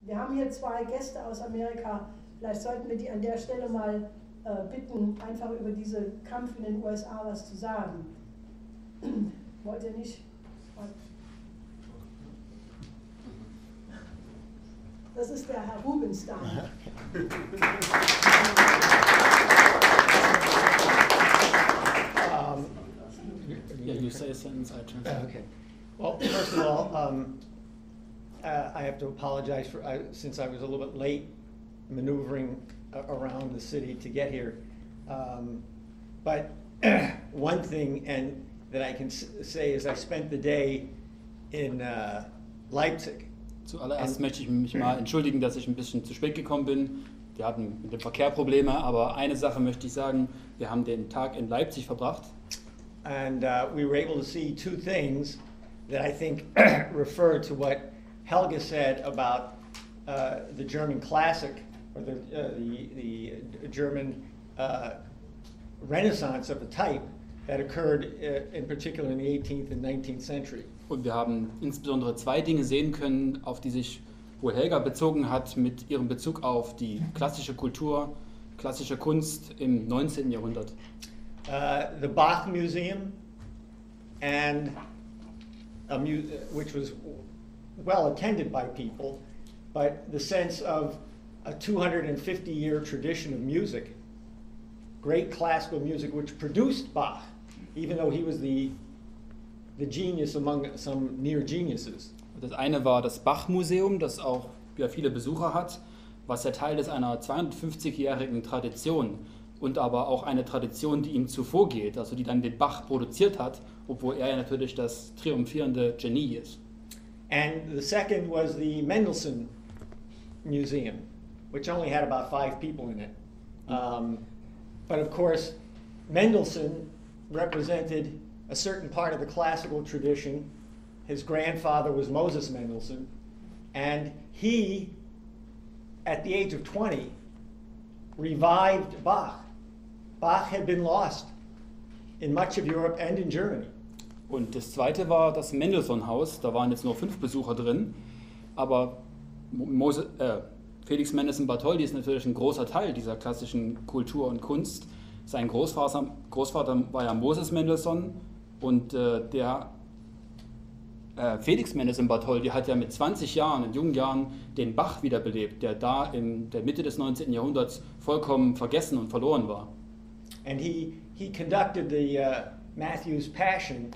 Wir haben hier zwei Gäste aus Amerika, vielleicht sollten wir die an der Stelle mal bitten, einfach über diesen Kampf in den USA was zu sagen. Wollt ihr nicht? Das ist der Herr Rubinstein. Yeah, you say a sentence, I translate. Okay. Well, first of all, I have to apologize for since I was a little bit late maneuvering around the city to get here. But one thing that I can say is I spent the day in Leipzig. Zuallererst möchte ich mich mal entschuldigen, dass ich ein bisschen zu spät gekommen bin. Wir hatten mit dem Verkehr Probleme, aber eine Sache möchte ich sagen, wir haben den Tag in Leipzig verbracht. And we were able to see two things that I think refer to what Helga said about the German classic, or the German Renaissance of a type that occurred in particular in the 18th and 19th century. Und wir haben insbesondere zwei Dinge sehen können, auf die sich wohl Helga bezogen hat, mit ihrem Bezug auf die klassische Kultur, klassische Kunst im 19. Jahrhundert. The Bach Museum, and which was well attended by people, but the sense of a 250-year tradition of music, great classical music, which produced Bach, even though he was the genius among some near geniuses. Das eine war das Bach-Museum, das auch ja, viele Besucher hat, was ja Teil ist einer 250-jährigen Tradition und aber auch eine Tradition, die ihm zuvorgeht, also die dann den Bach produziert hat, obwohl er ja natürlich das triumphierende Genie ist. And the second was the Mendelssohn Museum, which only had about 5 people in it. But of course, Mendelssohn represented a certain part of the classical tradition. His grandfather was Moses Mendelssohn, and he, at the age of 20, revived Bach. Bach had been lost in much of Europe and in Germany. Und das zweite war das Mendelssohn-Haus, da waren jetzt nur 5 Besucher drin, aber Felix Mendelssohn Bartholdy ist natürlich ein großer Teil dieser klassischen Kultur und Kunst. Sein Großvater war ja Moses Mendelssohn und Felix Mendelssohn Bartholdy hat ja mit 20 Jahren, in jungen Jahren, den Bach wiederbelebt, der da in der Mitte des 19. Jahrhunderts vollkommen vergessen und verloren war. And he conducted the Matthew's Passion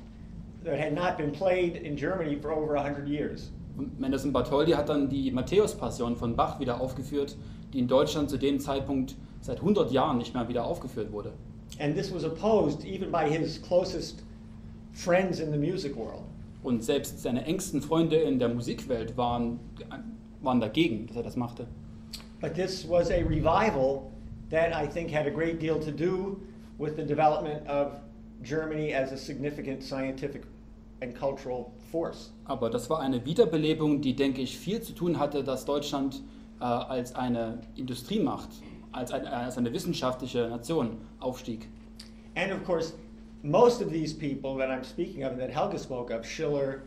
that had not been played in Germany for over 100 years. Und Mendelssohn Bartholdy hat dann die Matthäus-Passion von Bach wieder aufgeführt, die in Deutschland zu dem Zeitpunkt seit 100 Jahren nicht mehr wieder aufgeführt wurde. And this was opposed even by his closest friends in the music world. Und selbst seine engsten Freunde in der Musikwelt waren dagegen, dass er das machte. But this was a revival that I think had a great deal to do with the development of Germany as a significant scientific and cultural force. Aber das war eine Wiederbelebung, die, denke ich, viel zu tun hatte, dass Deutschland als eine Industriemacht, als eine wissenschaftliche Nation aufstieg. And of course, most of these people that I'm speaking of, that Helga spoke of, Schiller,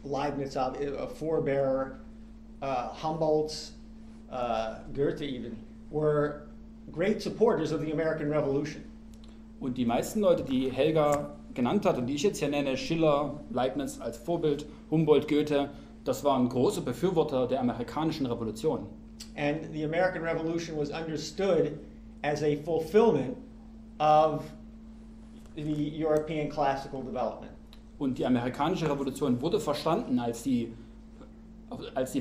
Leibniz, Forebearer, Humboldt, Goethe even, were great supporters of the American Revolution. Und die meisten Leute, die Helga genannt hat und die ich jetzt hier nenne, Schiller, Leibniz als Vorbild, Humboldt, Goethe, das waren große Befürworter der amerikanischen Revolution. And the American Revolution was understood as a fulfillment of the European classical development. Und die amerikanische Revolution wurde verstanden als die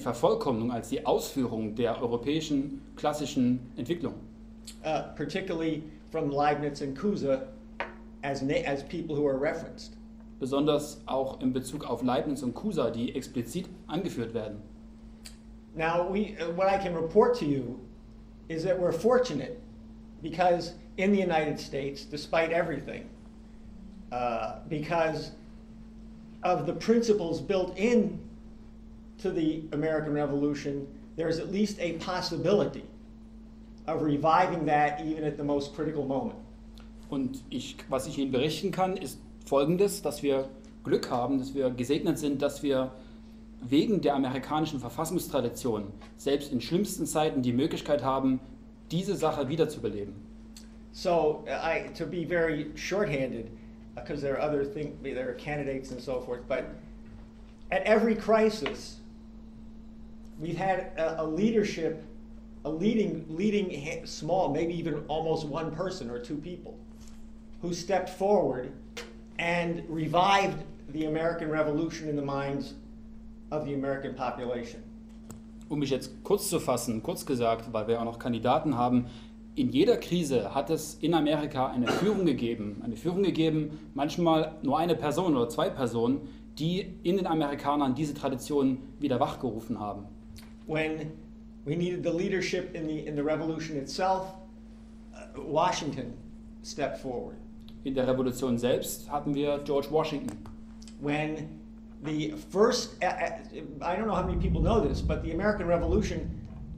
Vervollkommnung, als die Ausführung der europäischen klassischen Entwicklung. Particularly from Leibniz and Cusa as people who are referenced. Besonders auch in Bezug auf Leibniz und Cusa, die explizit angeführt werden. Now, what I can report to you is that we're fortunate because in the United States, despite everything, because of the principles built in to the American Revolution, there's at least a possibility of reviving that even at the most critical moment. Und was ich Ihnen berichten kann, ist Folgendes, dass wir Glück haben, dass wir gesegnet sind, dass wir wegen der amerikanischen Verfassungstradition selbst in schlimmsten Zeiten die Möglichkeit haben, diese Sache wiederzubeleben. So, to be very shorthanded, because there are there are candidates and so forth, but at every crisis, we've had a leading small, maybe even almost one person or two people, who stepped forward and revived the American Revolution in the minds of the American population. Um mich jetzt kurz zu fassen, kurz gesagt, weil wir auch noch Kandidaten haben, in jeder Krise hat es in Amerika eine Führung gegeben, manchmal nur eine Person oder zwei Personen, die in den Amerikanern diese Tradition wieder wachgerufen haben. When we needed the leadership in the revolution itself, Washington stepped forward. In der Revolution selbst hatten wir George Washington. When the first, I don't know how many people know this, but the American Revolution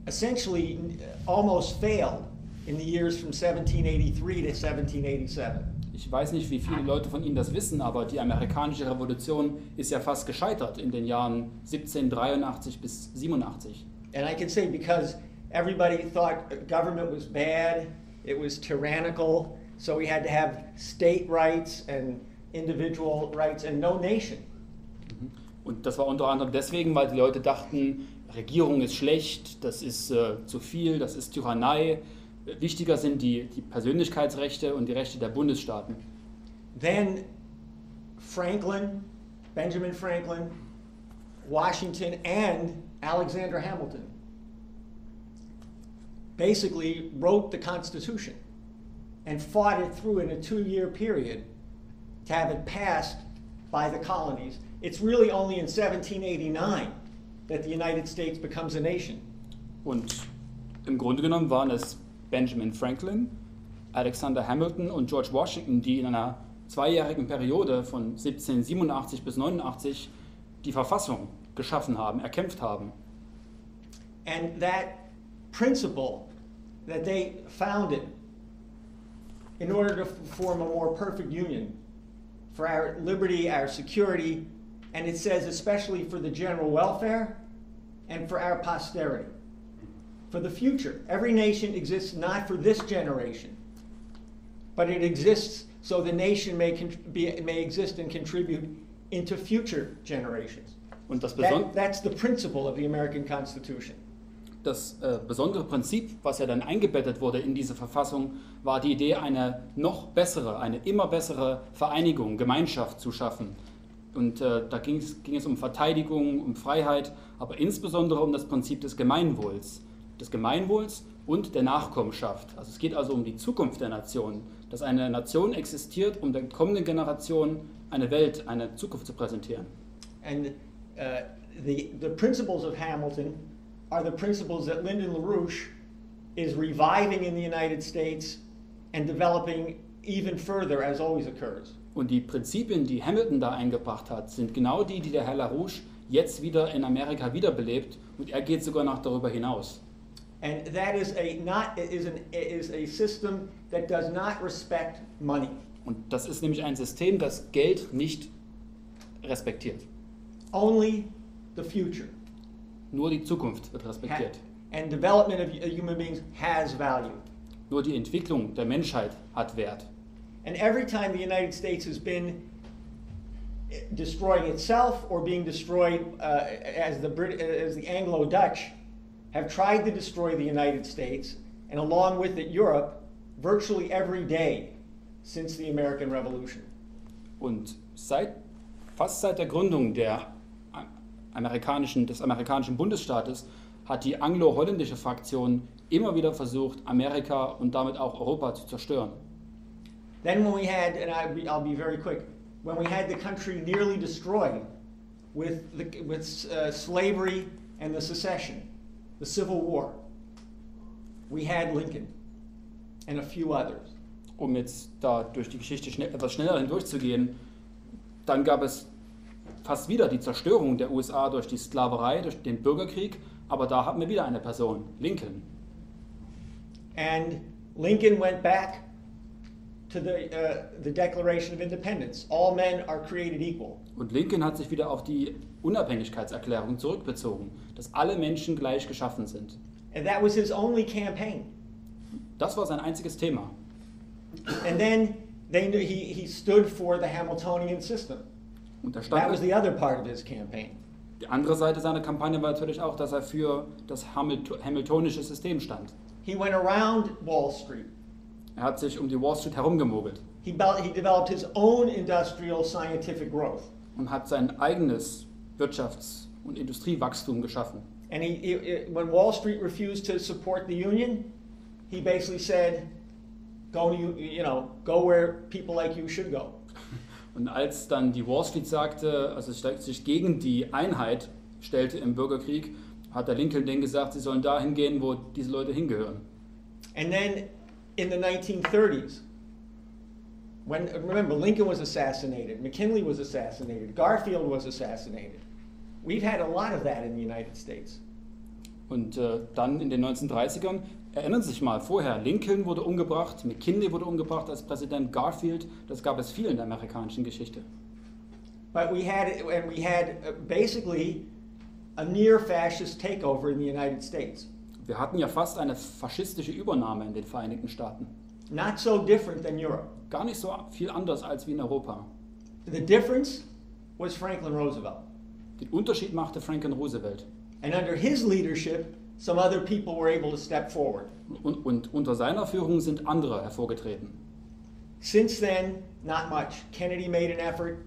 essentially almost failed in the years from 1783 to 1787. Ich weiß nicht, wie viele Leute von Ihnen das wissen, aber die amerikanische Revolution ist ja fast gescheitert in den Jahren 1783 bis 87. And I can say because everybody thought government was bad, it was tyrannical, so we had to have state rights and individual rights and no nation. Und das war unter anderem deswegen, weil die Leute dachten, Regierung ist schlecht, das ist zu viel, das ist Tyrannei. Wichtiger sind die Persönlichkeitsrechte und die Rechte der Bundesstaaten. Then Benjamin Franklin, Washington and Alexander Hamilton basically wrote the Constitution and fought it through in a 2-year period to have it passed by the colonies. It's really only in 1789 that the United States becomes a nation. Und im Grunde genommen waren es Benjamin Franklin, Alexander Hamilton und George Washington, die in einer 2-jährigen Periode von 1787 bis 89 die Verfassung geschaffen haben, erkämpft haben. And that principle that they founded in order to form a more perfect union for our liberty, our security, and it says especially for the general welfare and for our posterity. For the future. Every nation exists not for this generation, but it exists so the nation may exist and contribute into future generations. Und that's the principle of the American Constitution. Das besondere Prinzip, was ja dann eingebettet wurde in diese Verfassung, war die Idee, eine immer bessere Vereinigung, Gemeinschaft zu schaffen. Und da ging es um Verteidigung, um Freiheit, aber insbesondere um das Prinzip des Gemeinwohls und der Nachkommenschaft. Also es geht also um die Zukunft der Nation, dass eine Nation existiert, um der kommenden Generation eine Zukunft zu präsentieren. And the principles of Hamilton are the principles that Lyndon LaRouche is reviving in the United States and developing even further, as always occurs. Und die Prinzipien, die Hamilton da eingebracht hat, sind genau die der Herr LaRouche jetzt wieder in Amerika wiederbelebt, und er geht sogar noch darüber hinaus. And that is a system that does not respect money. Und das ist nämlich ein System, das Geld nicht respektiert. Only the future. Nur die Zukunft wird respektiert. And development of human beings has value. Nur die Entwicklung der Menschheit hat Wert. And every time the United States has been destroying itself or being destroyed as the Anglo-Dutch have tried to destroy the United States, and along with it Europe, virtually every day since the American Revolution. Und fast seit der Gründung des amerikanischen Bundesstaates hat die anglo-holländische Fraktion immer wieder versucht, Amerika und damit auch Europa zu zerstören. Then when we had, and I'll be very quick, when we had the country nearly destroyed with slavery and the secession, the Civil War, we had Lincoln and a few others. Um jetzt da durch die Geschichte etwas schneller hindurchzugehen, dann gab es fast wieder die Zerstörung der USA durch die Sklaverei, durch den Bürgerkrieg, aber da hatten wir wieder eine Person, Lincoln. And Lincoln went back to the Declaration of Independence. All men are created equal. Und Lincoln hat sich wieder auf die Unabhängigkeitserklärung zurückbezogen, dass alle Menschen gleich geschaffen sind. And that was his only campaign. Das war sein einziges Thema. And then he stood for the Hamiltonian system. Und da That was stand, the other part of his campaign. die andere Seite seiner Kampagne war natürlich auch, dass er für das hamiltonische System stand. He went around Wall Street. Er hat sich um die Wall Street herumgemogelt He developed his own industrial scientific growth. und hat sein eigenes Wirtschafts- und Industriewachstum geschaffen. And when Wall Street refused to support the union, he basically said, go where people like you should go. Und als dann die Wall Street sagte, also sich gegen die Einheit stellte im Bürgerkrieg, hat der Lincoln denen gesagt, sie sollen dahin gehen, wo diese Leute hingehören. And then in the 1930s, remember, Lincoln was assassinated, McKinley was assassinated, Garfield was assassinated. We've had a lot of that in the United States. Und dann in den 1930ern, erinnern Sie sich mal, vorher Lincoln wurde umgebracht, McKinley wurde umgebracht als Präsident, Garfield, das gab es viel in der amerikanischen Geschichte. But we had basically a near fascist takeover in the United States. Wir hatten ja fast eine faschistische Übernahme in den Vereinigten Staaten. Not so different than Europe. Gar nicht so viel anders als wie in Europa. The difference was Franklin Roosevelt. Den Unterschied machte Franklin Roosevelt. And under his leadership, some other people were able to step forward. Und unter seiner Führung sind andere hervorgetreten. Since then, not much. Kennedy made an effort,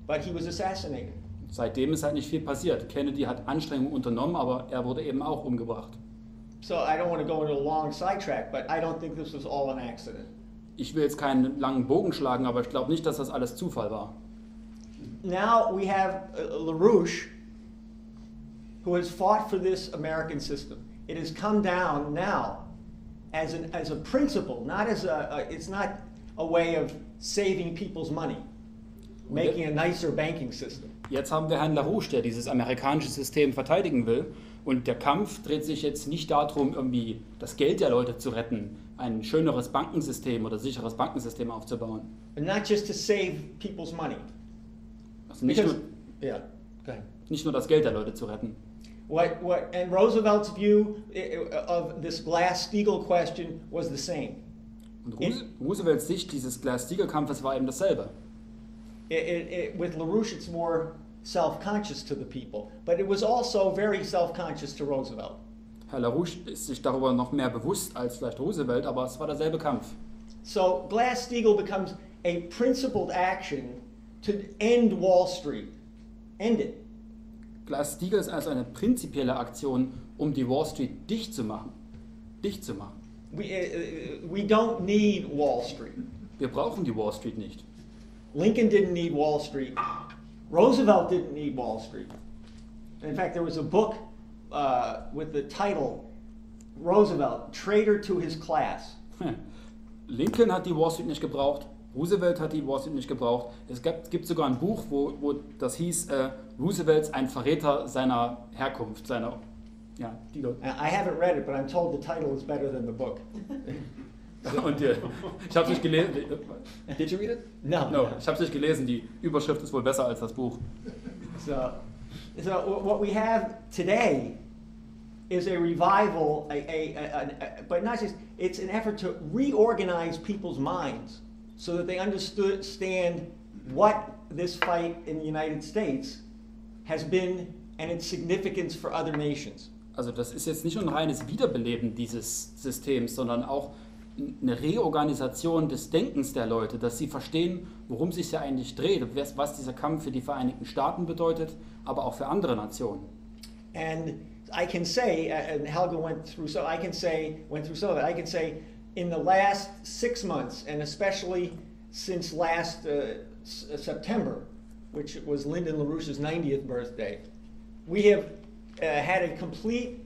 but he was assassinated. Seitdem ist halt nicht viel passiert. Kennedy hat Anstrengungen unternommen, aber er wurde eben auch umgebracht. So I don't want to go into a long sidetrack, but I don't think this was all an accident. Ich will jetzt keinen langen Bogen schlagen, aber ich glaube nicht, dass das alles Zufall war. Now we have LaRouche, who has fought for this American system. It has come down now as a principle, not as it's not a way of saving people's money, making a nicer banking system. Jetzt haben wir Herrn LaRouche, der dieses amerikanische System verteidigen will. Und der Kampf dreht sich jetzt nicht darum, irgendwie das Geld der Leute zu retten, ein schöneres Bankensystem oder sicheres Bankensystem aufzubauen. And not just to save people's money. Also nicht nur das Geld der Leute zu retten. And Roosevelt's view of this glass-steagall question was the same. Und Roosevelts Sicht dieses Glass-Steagall-Kampfes war eben dasselbe. With LaRouche, it's more self-conscious to the people, but it was also very self-conscious to Roosevelt. Herr LaRouche ist sich darüber noch mehr bewusst als vielleicht Roosevelt, aber es war derselbe Kampf. So Glass-Steagall becomes a principled action to end Wall Street. End it. Glass-Steagall ist also eine prinzipielle Aktion, um die Wall Street dicht zu machen. Dicht zu machen. We don't need Wall Street. Wir brauchen die Wall Street nicht. Lincoln didn't need Wall Street. Roosevelt didn't need Wall Street. In fact, there was a book with the title Roosevelt, Traitor to His Class. Lincoln hat die Wall Street nicht gebraucht, Roosevelt hat die Wall Street nicht gebraucht. Es gibt sogar ein Buch, wo das hieß Roosevelts ein Verräter seiner Herkunft, seiner die Leute. I haven't read it, but I'm told the title is better than the book. Und ich habe es nicht gelesen. Did you read it? No. Ich habe es nicht gelesen. Die Überschrift ist wohl besser als das Buch. So what we have today is a revival, but not just, it's an effort to reorganize people's minds so that they understand what this fight in the United States has been and its significance for other nations. Also das ist jetzt nicht nur ein reines Wiederbeleben dieses Systems, sondern auch eine Reorganisation des Denkens der Leute, dass sie verstehen, worum es sich ja eigentlich dreht, was dieser Kampf für die Vereinigten Staaten bedeutet, aber auch für andere Nationen. And I can say, and Helga went through some of it, I can say in the last 6 months, and especially since last September, which was Lyndon LaRouche's 90th birthday, we have had a complete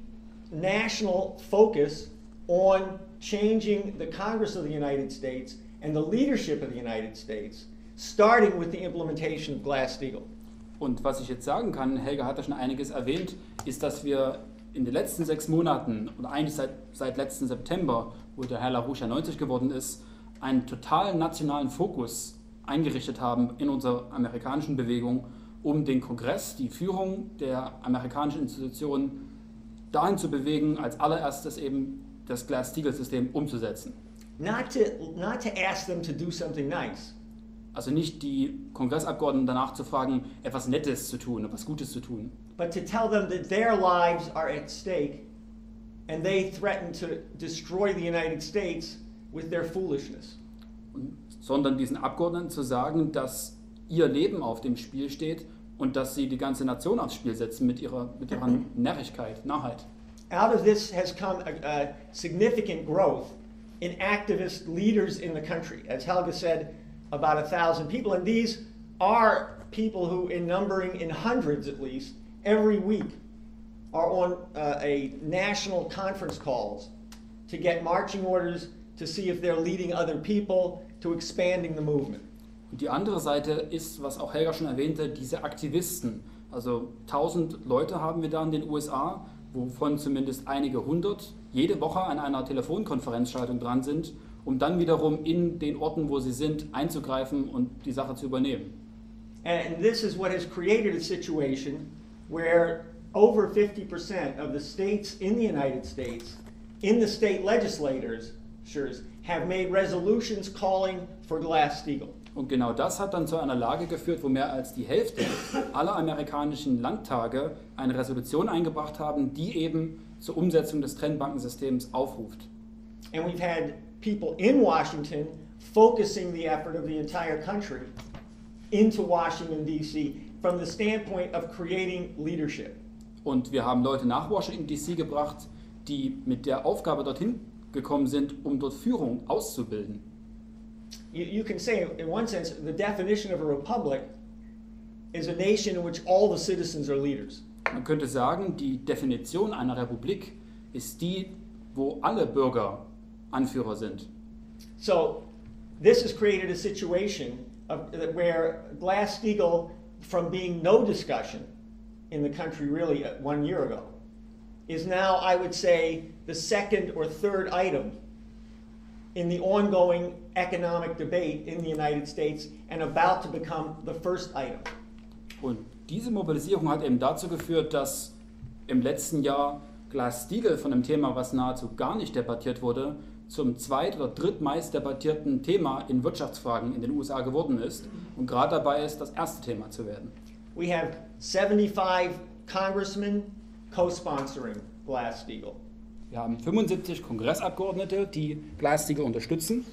national focus on changing the Congress of the United States and the leadership of the United States, starting with the implementation of Glass-Steagall. Und was ich jetzt sagen kann, Helga hat ja schon einiges erwähnt, ist, dass wir in den letzten 6 Monaten, oder eigentlich seit letzten September, wo der Herr LaRouche ja 90 geworden ist, einen total nationalen Fokus eingerichtet haben in unserer amerikanischen Bewegung, um den Kongress, die Führung der amerikanischen Institutionen dahin zu bewegen, als allererstes eben das Glass-Steagall-System umzusetzen. Not to ask them to do something nice. Also nicht die Kongressabgeordneten danach zu fragen, etwas Nettes zu tun, etwas Gutes zu tun, But to tell them that their lives are at stake and they threaten to destroy the United States with their foolishness. sondern diesen Abgeordneten zu sagen, dass ihr Leben auf dem Spiel steht und dass sie die ganze Nation aufs Spiel setzen mit ihrer Närrigkeit, Narrheit. Out of this has come a significant growth in activist leaders in the country. As Helga said, about 1,000 people, and these are people who, in numbering in hundreds at least, every week are on a national conference calls to get marching orders, to see if they're leading other people, to expanding the movement. Und die andere Seite ist, was auch Helga schon erwähnte, diese Aktivisten. Also 1000 Leute haben wir da in den USA, wovon zumindest einige hundert jede Woche an einer Telefonkonferenzschaltung dran sind, um dann wiederum in den Orten, wo sie sind, einzugreifen und die Sache zu übernehmen. And this is what has created a situation where over 50% of the states in the United States, in the state legislatures, have made resolutions calling for Glass-Steagall. Und genau das hat dann zu einer Lage geführt, wo mehr als die Hälfte aller amerikanischen Landtage eine Resolution eingebracht haben, die eben zur Umsetzung des Trennbankensystems aufruft. And we've had people in Washington focusing the effort of the entire country into Washington, D.C. from the standpoint of creating leadership. Und wir haben Leute nach Washington, D.C. gebracht, die mit der Aufgabe dorthin gekommen sind, um dort Führung auszubilden. You can say, in one sense, the definition of a republic is a nation in which all the citizens are leaders. Man könnte sagen, die Definition einer Republik ist die, wo alle Bürger Anführer sind. So this has created a situation where Glass-Steagall, from being no discussion in the country really 1 year ago, is now, I would say, the second or third item in the ongoing economic debate in the United States and about to become the first item. Und diese Mobilisierung hat eben dazu geführt, dass im letzten Jahr Glass-Steagall von einem Thema, was nahezu gar nicht debattiert wurde, zum zweit- oder drittmeist debattierten Thema in Wirtschaftsfragen in den USA geworden ist und gerade dabei ist, das erste Thema zu werden. We have 75 congressmen co-sponsoring Glass-Steagall. Wir haben 75 Kongressabgeordnete, die Glass-Steagall unterstützen.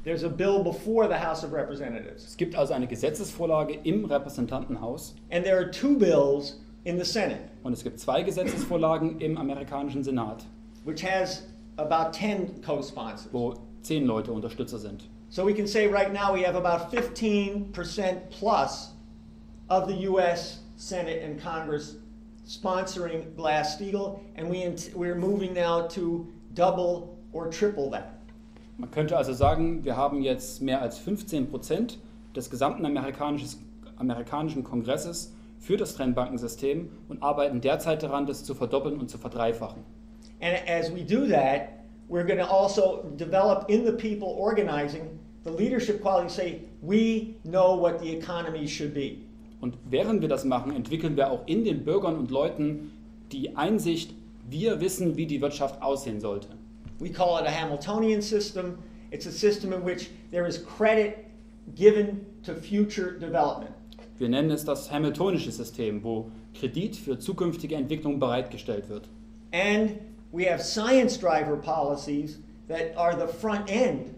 There's a bill before the House of Representatives. Es gibt also eine Gesetzesvorlage im Repräsentantenhaus. And there are 2 bills in the Senate. Und es gibt 2 Gesetzesvorlagen im amerikanischen Senat, Which has about 10 co-sponsors. wo 10 Leute Unterstützer sind. So we can say right now we have about 15% plus of the US Senate and Congress sponsoring Glass-Steagall, and we're moving now to double or triple that. Man könnte also sagen, wir haben jetzt mehr als 15% des gesamten amerikanischen Kongresses für das Trennbankensystem und arbeiten derzeit daran, das zu verdoppeln und zu verdreifachen. And as we do that, we're going to also develop in the people organizing the leadership quality, say, we know what the economy should be. Und während wir das machen, entwickeln wir auch in den Bürgern und Leuten die Einsicht, wir wissen, wie die Wirtschaft aussehen sollte. We call it a Hamiltonian system. It's a system in which there is credit given to future development. Wir nennen es das Hamiltonische System, wo Kredit für zukünftige Entwicklung bereitgestellt wird. And we have science driver policies that are the front end,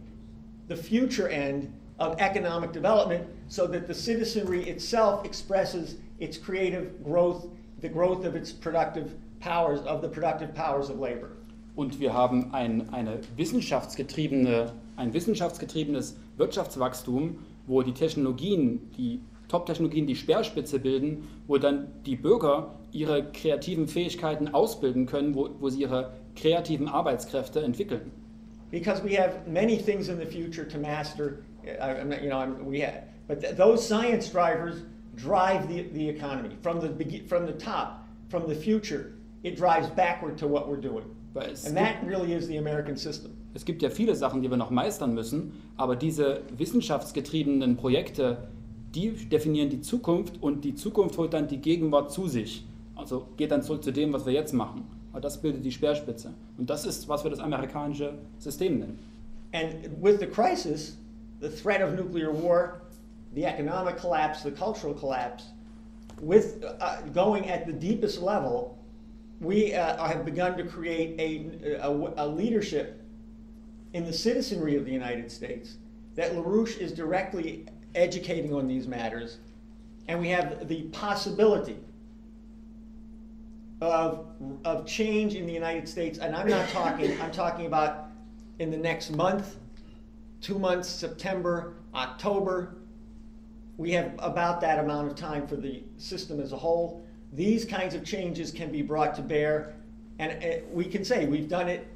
the future end of economic development, so that the citizenry itself expresses its creative growth, the growth of its productive powers, of the productive powers of labor. Und wir haben ein wissenschaftsgetriebenes Wirtschaftswachstum, wo die Technologien, die Top-Technologien die Speerspitze bilden, wo dann die Bürger ihre kreativen Fähigkeiten ausbilden können, wo sie ihre kreativen Arbeitskräfte entwickeln. Because we have many things in the future to master, but those science drivers drive the economy from the top, from the future. it drives backward to what we're doing. Weil And that really is the American system. es gibt ja viele Sachen, die wir noch meistern müssen, aber diese wissenschaftsgetriebenen Projekte, die definieren die Zukunft und die Zukunft holt dann die Gegenwart zu sich. Also geht dann zurück zu dem, was wir jetzt machen. Aber das bildet die Speerspitze. Und das ist, was wir das amerikanische System nennen. And with the crisis, the threat of nuclear war, the economic collapse, the cultural collapse, with going at the deepest level, we have begun to create a leadership in the citizenry of the United States that LaRouche is directly educating on these matters, and we have the possibility of change in the United States. And I'm talking about in the next month, 2 months, September, October. We have about that amount of time for the system as a whole. These kinds of changes can be brought to bear, and we can say we've done it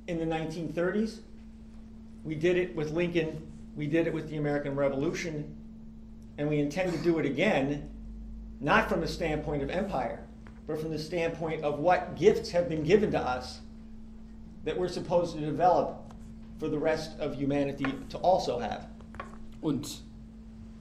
in the 1930s. We did it with Lincoln. We did it with the American Revolution, and we intend to do it again, not from the standpoint of empire, but from the standpoint of what gifts have been given to us that we're supposed to develop for the rest of humanity to also have. Und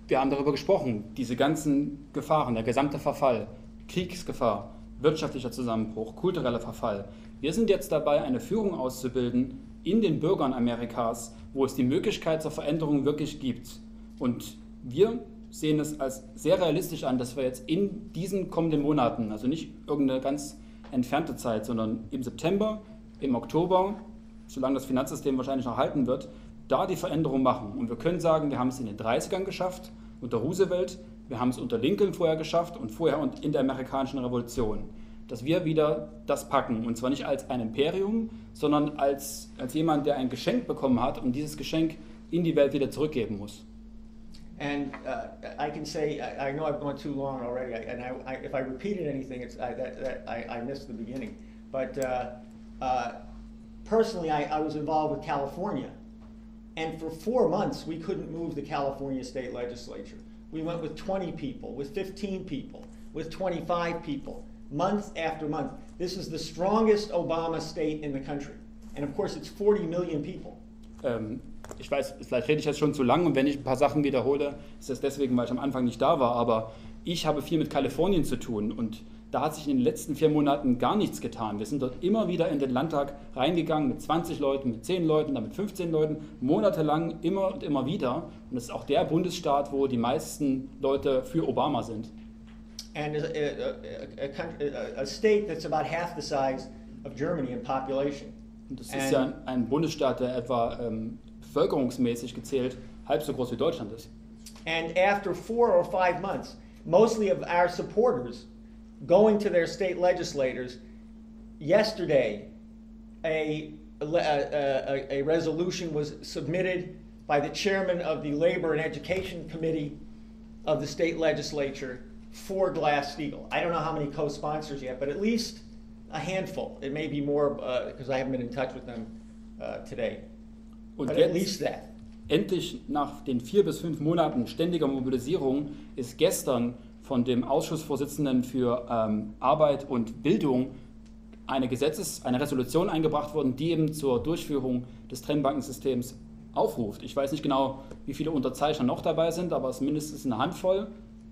wir haben darüber gesprochen, diese ganzen Gefahren, der gesamte Verfall, Kriegsgefahr, wirtschaftlicher Zusammenbruch, kultureller Verfall. Wir sind jetzt dabei, eine Führung auszubilden in den Bürgern Amerikas, wo es die Möglichkeit zur Veränderung wirklich gibt. Und wir sehen es als sehr realistisch an, dass wir jetzt in diesen kommenden Monaten, also nicht irgendeine ganz entfernte Zeit, sondern im September, im Oktober, solange das Finanzsystem wahrscheinlich noch halten wird, da die Veränderung machen. Und wir können sagen, wir haben es in den 30ern geschafft, unter Roosevelt, wir haben es unter Lincoln vorher geschafft und vorher und in der amerikanischen Revolution, dass wir wieder das packen. Und zwar nicht als ein Imperium, sondern als jemand, der ein Geschenk bekommen hat und dieses Geschenk in die Welt wieder zurückgeben muss. And I can say, I know I've gone too long already, and if I repeated anything, I missed the beginning. But personally, I was involved with California, and for 4 months, we couldn't move the California state legislature. We went with 20 people, with 15 people, with 25 people, month after month. This is the strongest Obama state in the country. And of course, it's 40 million people. Ich weiß, vielleicht rede ich jetzt schon zu lang und wenn ich ein paar Sachen wiederhole, ist das deswegen, weil ich am Anfang nicht da war, aber ich habe viel mit Kalifornien zu tun und da hat sich in den letzten 4 Monaten gar nichts getan. Wir sind dort immer wieder in den Landtag reingegangen mit 20 Leuten, mit 10 Leuten, dann mit 15 Leuten, monatelang immer und immer wieder. Und es ist auch der Bundesstaat, wo die meisten Leute für Obama sind. And a state that's about half the size of Germany in population. Und das ist ja ein Bundesstaat, der etwa bevölkerungsmäßig gezählt halb so groß wie Deutschland ist. And after 4 or 5 months, mostly of our supporters going to their state legislators, yesterday a resolution was submitted by the chairman of the Labor and Education Committee of the state legislature for Glass-Steagall. I don't know how many co-sponsors yet, but at least a handful. It may be more because I haven't been in touch with them today. Und but jetzt, at least that. Endlich nach den 4 bis 5 Monaten ständiger Mobilisierung ist gestern von dem Ausschussvorsitzenden für Arbeit und Bildung eine Resolution eingebracht worden, die eben zur Durchführung des Trennbankensystems aufruft. Ich weiß nicht genau, wie viele Unterzeichner noch dabei sind, aber es ist mindestens eine Handvoll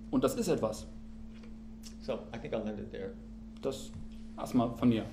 und das ist etwas. So, I think I'll end it there. Das erstmal von mir.